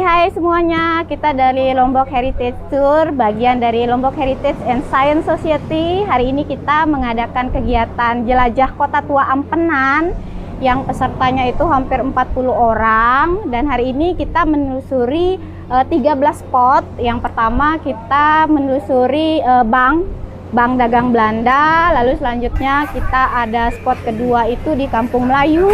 Hai semuanya, kita dari Lombok Heritage Tour, bagian dari Lombok Heritage and Science Society. Hari ini kita mengadakan kegiatan jelajah Kota Tua Ampenan yang pesertanya itu hampir 40 orang. Dan hari ini kita menelusuri 13 spot. Yang pertama kita menelusuri Bank Dagang Belanda. Lalu selanjutnya kita ada spot kedua itu di Kampung Melayu.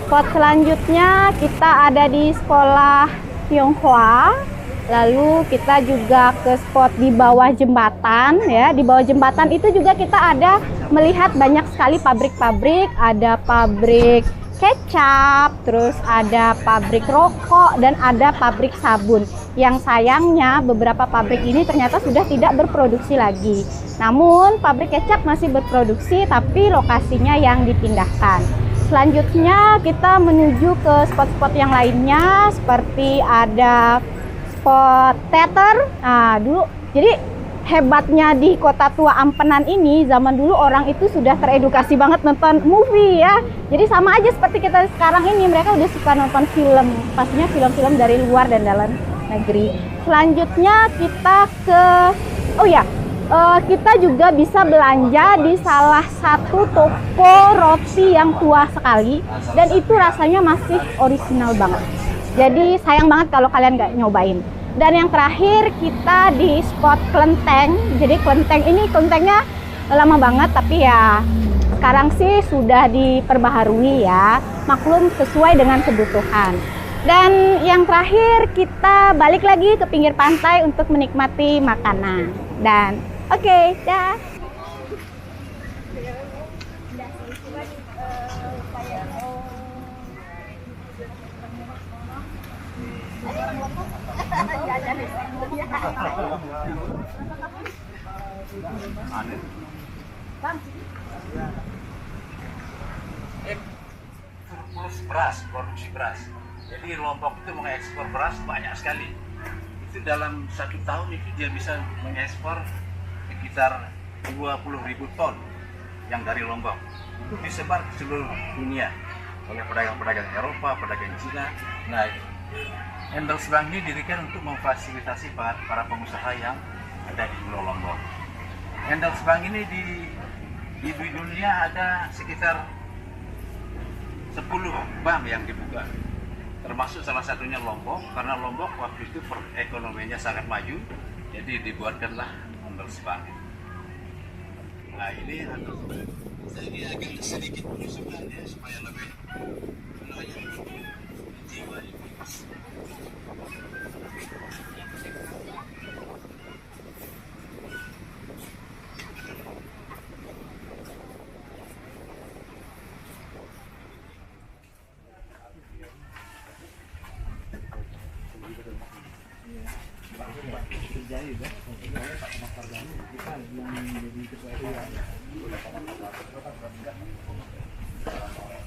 Spot selanjutnya kita ada di sekolah Tionghoa. Lalu kita juga ke spot di bawah jembatan ya. Di bawah jembatan itu juga kita ada melihat banyak sekali pabrik-pabrik, ada pabrik kecap, terus ada pabrik rokok dan ada pabrik sabun. Yang sayangnya beberapa pabrik ini ternyata sudah tidak berproduksi lagi. Namun pabrik kecap masih berproduksi tapi lokasinya yang dipindahkan. Selanjutnya kita menuju ke spot-spot yang lainnya seperti ada spot teater. Nah, dulu jadi hebatnya di Kota Tua Ampenan ini, zaman dulu orang itu sudah teredukasi banget nonton movie ya. Jadi sama aja seperti kita sekarang ini, mereka udah suka nonton film, pastinya film-film dari luar dan dalam negeri. Selanjutnya kita ke kita juga bisa belanja di salah satu toko roti yang tua sekali dan itu rasanya masih orisinal banget. Jadi sayang banget kalau kalian nggak nyobain. Dan yang terakhir kita di spot kelenteng. Jadi kelentengnya lama banget tapi ya sekarang sih sudah diperbaharui ya. Maklum sesuai dengan kebutuhan. Dan yang terakhir kita balik lagi ke pinggir pantai untuk menikmati makanan. Dan oke, dah. Produksi beras. Jadi Lombok itu mengekspor beras banyak sekali. Itu dalam 1 tahun itu dia bisa mengekspor sekitar 20.000 ton yang dari Lombok. Itu disebar ke seluruh dunia oleh pedagang-pedagang Eropa, pedagang Cina. Nah, Handelsbank ini didirikan untuk memfasilitasi para pengusaha yang ada di Pulau Lombok. Handelsbank ini di dunia ada sekitar 10 bank yang dibuka, termasuk salah satunya Lombok, karena Lombok waktu itu ekonominya sangat maju, jadi dibuatkanlah Handelsbank. Nah ini Handelsbank, ini agak sedikit penyusunan ya supaya lebih jiwa ini.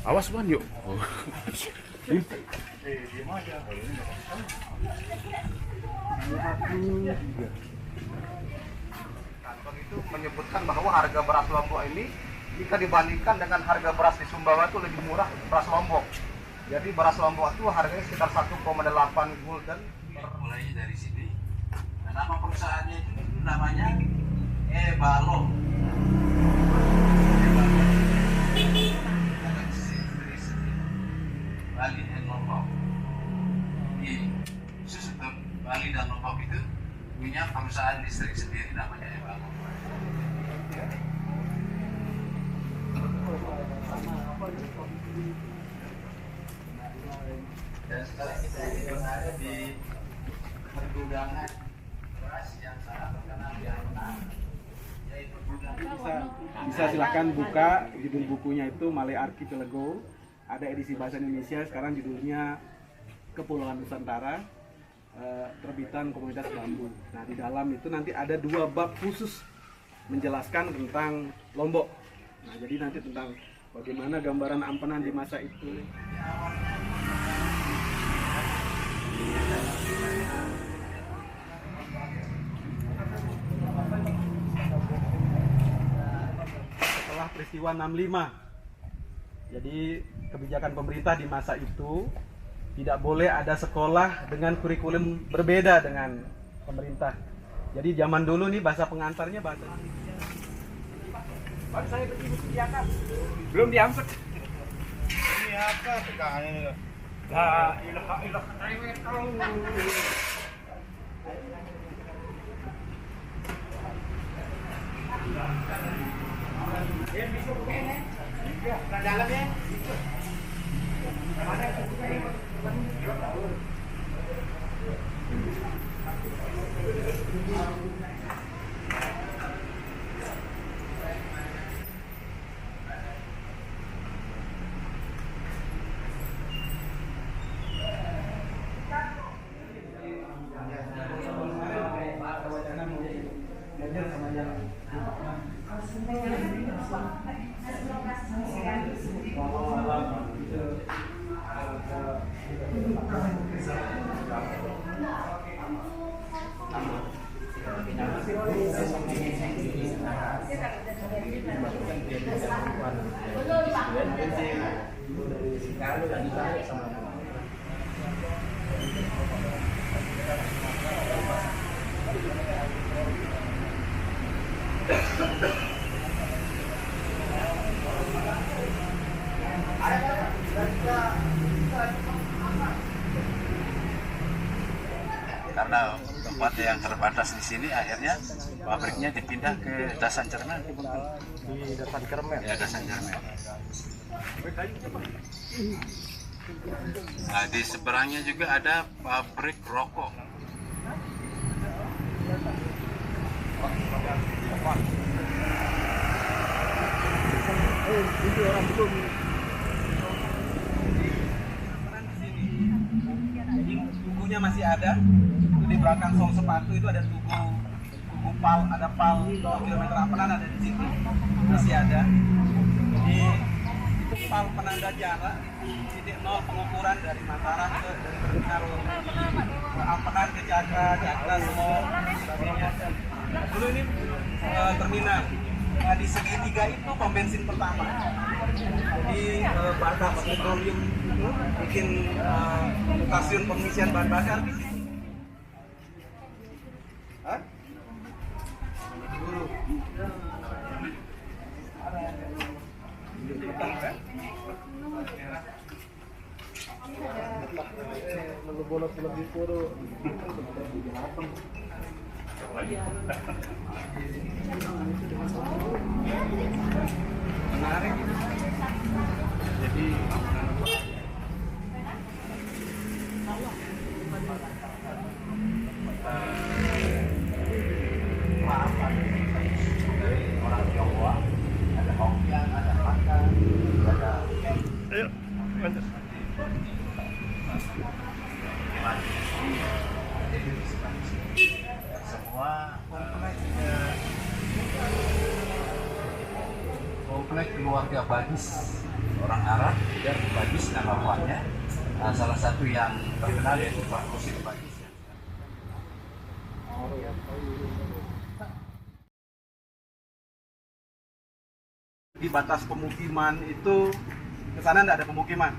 Awas Wan yuk. Kantor itu menyebutkan bahwa harga beras Lombok ini jika dibandingkan dengan harga beras di Sumbawa itu lebih murah beras Lombok. Jadi beras Lombok itu harganya sekitar 1,8 gulden. Mulai dari sini. Nah, nama perusahaannya itu namanya Balong. Bali dan Lombok. Di khusus untuk Bali dan Lombok itu punya perusahaan listrik sendiri namanya Balong. Dan sekarang kita berada di pergudangan beras yang sangat terkenal di Ampenan, yaitu bisa silakan buka judul bukunya itu Malay Archipelago, ada edisi bahasa Indonesia, sekarang judulnya Kepulauan Nusantara, terbitan Komunitas Bambu. Nah di dalam itu nanti ada 2 bab khusus menjelaskan tentang Lombok. Nah jadi nanti tentang bagaimana gambaran Ampenan di masa itu. Setelah peristiwa 65, jadi kebijakan pemerintah di masa itu tidak boleh ada sekolah dengan kurikulum berbeda dengan pemerintah. Jadi zaman dulu nih bahasa pengantarnya bahasa Baru saya pergi diangkat. Belum diangkat. Ini apa tegangannya ini? La ilaha illallah. Karena tempatnya yang terbatas di sini, akhirnya pabriknya dipindah ke Dasan Cermen. Di Dasan Cermen. Ya, Dasan Cermen. Nah, di seberangnya juga ada pabrik rokok. Jadi tubuhnya masih ada. Itu di belakang sol sepatu itu ada tugu pal, ada pal kilometer apalan ada di situ. Masih ada. Jadi itu pal penanda jarak titik nol pengukuran dari Mataram ke dari terminal Ampenan ke Cakra semua sebagainya. Dulu ini terminal. Nah, di segitiga itu pom bensin pertama. Jadi batas petroleum itu bikin stasiun pengisian bahan bakar di situ. Hah? Dulu. Bolos lebih puru. Menarik. Jadi Orang Tionghoa, ada Hongkian, ada Hakka, ada semua komplek keluarga Bagis, orang Arab dan Bagis nama buahnya. Salah satu yang terkenal yaitu Pak Kosim Bagis. di batas pemukiman itu ke sana tidak ada pemukiman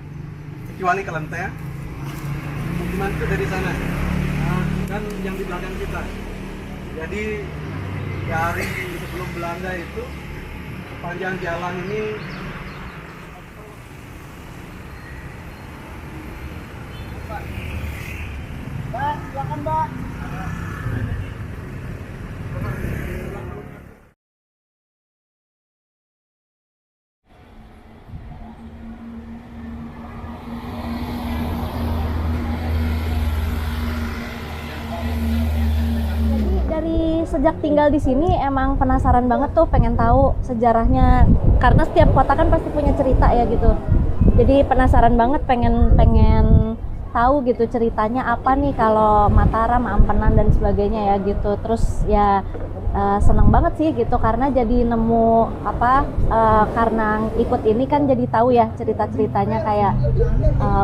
kecuali Kelenteng. Pemukiman itu dari sana. Nah, kan yang di belakang kita. Jadi dari sebelum Belanda itu sepanjang jalan ini Mbak, silakan Mbak. Sejak tinggal di sini emang penasaran banget tuh, pengen tahu sejarahnya, karena setiap kota kan pasti punya cerita ya gitu. Jadi penasaran banget, pengen tahu gitu ceritanya apa nih kalau Mataram, Ampenan dan sebagainya ya gitu. Terus ya seneng banget sih gitu karena jadi nemu karena ikut ini kan jadi tahu ya cerita-ceritanya, kayak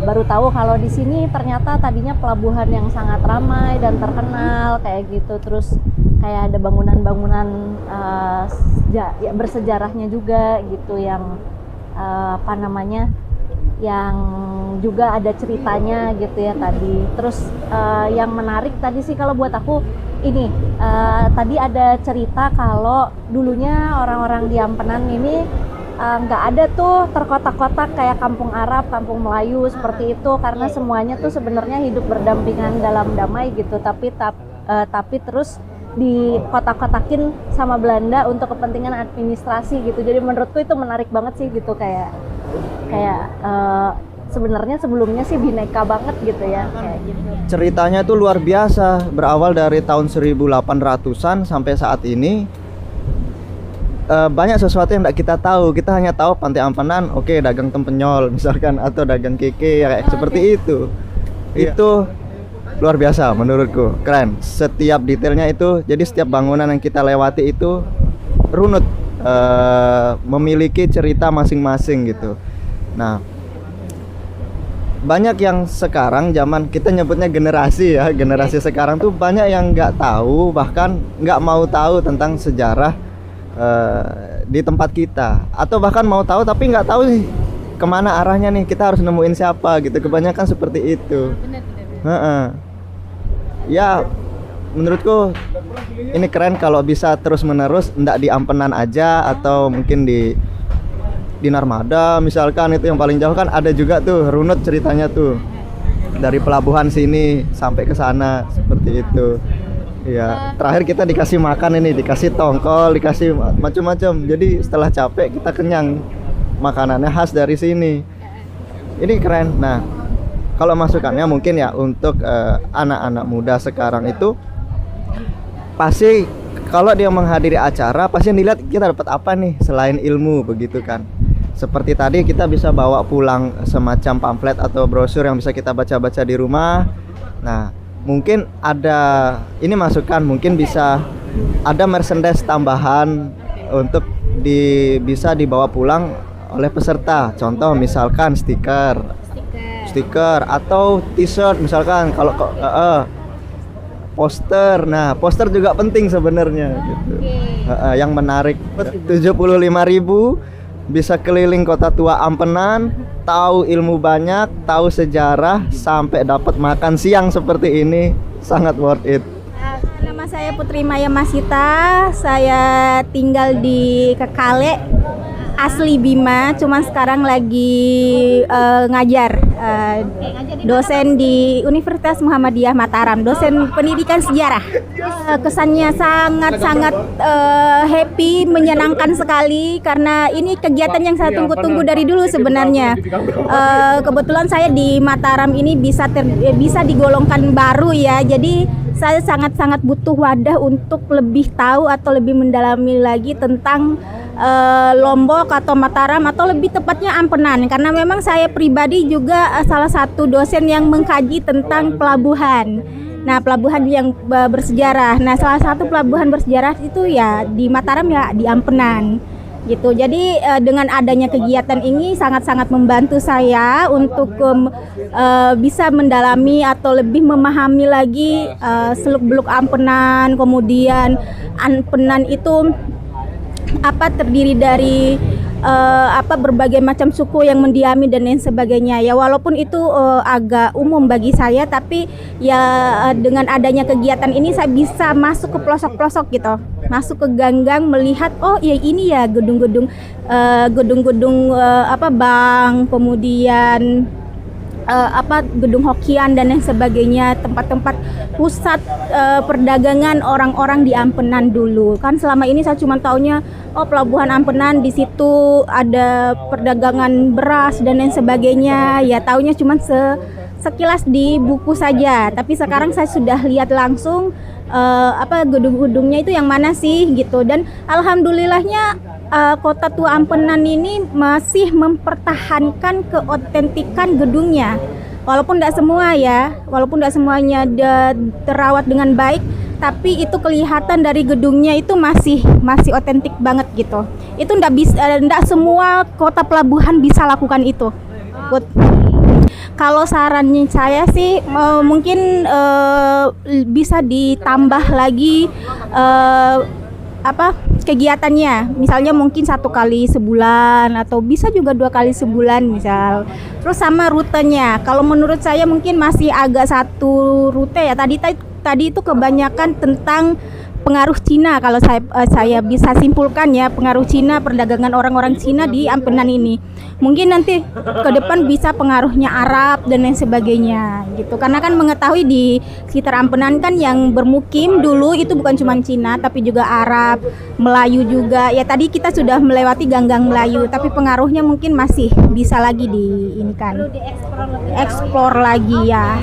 baru tahu kalau di sini ternyata tadinya pelabuhan yang sangat ramai dan terkenal kayak gitu. Terus kayak ada bangunan-bangunan bersejarahnya juga gitu yang yang juga ada ceritanya gitu ya tadi. Terus yang menarik tadi sih kalau buat aku ini tadi ada cerita kalau dulunya orang-orang di Ampenan ini nggak ada tuh terkotak-kotak kayak kampung Arab, kampung Melayu seperti itu, karena semuanya tuh sebenarnya hidup berdampingan dalam damai gitu, tapi terus dikotak-kotakin sama Belanda untuk kepentingan administrasi gitu. Jadi menurutku itu menarik banget sih gitu, kayak sebenarnya sebelumnya sih bineka banget gitu ya kayak gitu. Ceritanya tuh luar biasa, berawal dari tahun 1800-an sampai saat ini. Banyak sesuatu yang tidak kita tahu. Kita hanya tahu Pantai Ampenan, oke, dagang tempenyol misalkan, atau dagang keke ya kayak seperti itu. Itu luar biasa menurutku, keren. Setiap detailnya itu, jadi setiap bangunan yang kita lewati itu runut, memiliki cerita masing-masing gitu. Nah, banyak yang sekarang zaman kita nyebutnya generasi ya, generasi sekarang tuh banyak yang nggak tahu, bahkan nggak mau tahu tentang sejarah di tempat kita, atau bahkan mau tahu tapi nggak tahu nih kemana arahnya nih, kita harus nemuin siapa gitu. Kebanyakan seperti itu. Ya menurutku ini keren kalau bisa terus menerus, nggak di Ampenan aja, atau mungkin di Narmada misalkan, itu yang paling jauh kan ada juga tuh runut ceritanya tuh, dari pelabuhan sini sampai ke sana seperti itu. Ya, terakhir kita dikasih makan ini, dikasih tongkol, dikasih macam-macam. Jadi setelah capek kita kenyang, makanannya khas dari sini. Ini keren. Nah, kalau masukannya mungkin ya untuk anak-anak muda sekarang itu pasti kalau dia menghadiri acara pasti dilihat kita dapat apa nih selain ilmu begitu kan. Seperti tadi kita bisa bawa pulang semacam pamflet atau brosur yang bisa kita baca-baca di rumah. Nah, mungkin ada ini masukan, mungkin bisa ada merchandise tambahan untuk bisa dibawa pulang oleh peserta. Contoh misalkan stiker atau t-shirt misalkan, kalau poster. Nah, poster juga penting sebenarnya gitu. Yang menarik. 75.000 bisa keliling kota tua Ampenan, tahu ilmu banyak, tahu sejarah, sampai dapat makan siang seperti ini, sangat worth it. Nama saya Putri Maya Masita, saya tinggal di Kekale, asli Bima, cuman sekarang lagi ngajar, dosen di Universitas Muhammadiyah Mataram, dosen pendidikan sejarah. Kesannya sangat-sangat happy, menyenangkan sekali, karena ini kegiatan yang saya tunggu-tunggu dari dulu sebenarnya. Kebetulan saya di Mataram ini bisa digolongkan baru ya, jadi saya sangat-sangat butuh wadah untuk lebih tahu atau lebih mendalami lagi tentang Lombok atau Mataram, atau lebih tepatnya Ampenan, karena memang saya pribadi juga salah satu dosen yang mengkaji tentang pelabuhan. Nah, pelabuhan yang bersejarah. Nah, salah satu pelabuhan bersejarah itu ya di Mataram, ya di Ampenan gitu. Jadi dengan adanya kegiatan ini sangat-sangat membantu saya untuk bisa mendalami atau lebih memahami lagi seluk-beluk Ampenan. Kemudian Ampenan itu terdiri dari berbagai macam suku yang mendiami dan lain sebagainya. Ya walaupun itu agak umum bagi saya, tapi ya dengan adanya kegiatan ini saya bisa masuk ke pelosok-pelosok gitu, masuk ke gang-gang, melihat oh ya ini ya gedung-gedung bank, kemudian gedung hokian dan lain sebagainya, tempat-tempat pusat perdagangan orang-orang di Ampenan dulu. Kan selama ini saya cuma taunya pelabuhan Ampenan, di situ ada perdagangan beras dan lain sebagainya. Ya taunya cuma sekilas di buku saja. Tapi sekarang saya sudah lihat langsung gedung-gedungnya itu yang mana sih gitu. Dan alhamdulillahnya Kota Tua Ampenan ini masih mempertahankan keotentikan gedungnya, walaupun tidak semuanya terawat dengan baik, tapi itu kelihatan dari gedungnya itu masih otentik banget gitu. Itu tidak semua kota pelabuhan bisa lakukan itu. Kalau sarannya saya sih mungkin bisa ditambah lagi kegiatannya, misalnya mungkin 1 kali sebulan atau bisa juga 2 kali sebulan misal. Terus sama rutenya, kalau menurut saya mungkin masih agak satu rute ya. Tadi itu kebanyakan tentang pengaruh Cina, kalau saya bisa simpulkan ya, pengaruh Cina, perdagangan orang-orang Cina di Ampenan ini. Mungkin nanti ke depan bisa pengaruhnya Arab dan lain sebagainya gitu. Karena kan mengetahui di sekitar Ampenan kan yang bermukim dulu itu bukan cuma Cina tapi juga Arab, Melayu juga. Ya tadi kita sudah melewati ganggang Melayu, tapi pengaruhnya mungkin masih bisa lagi di ini kan. Explore lagi ya.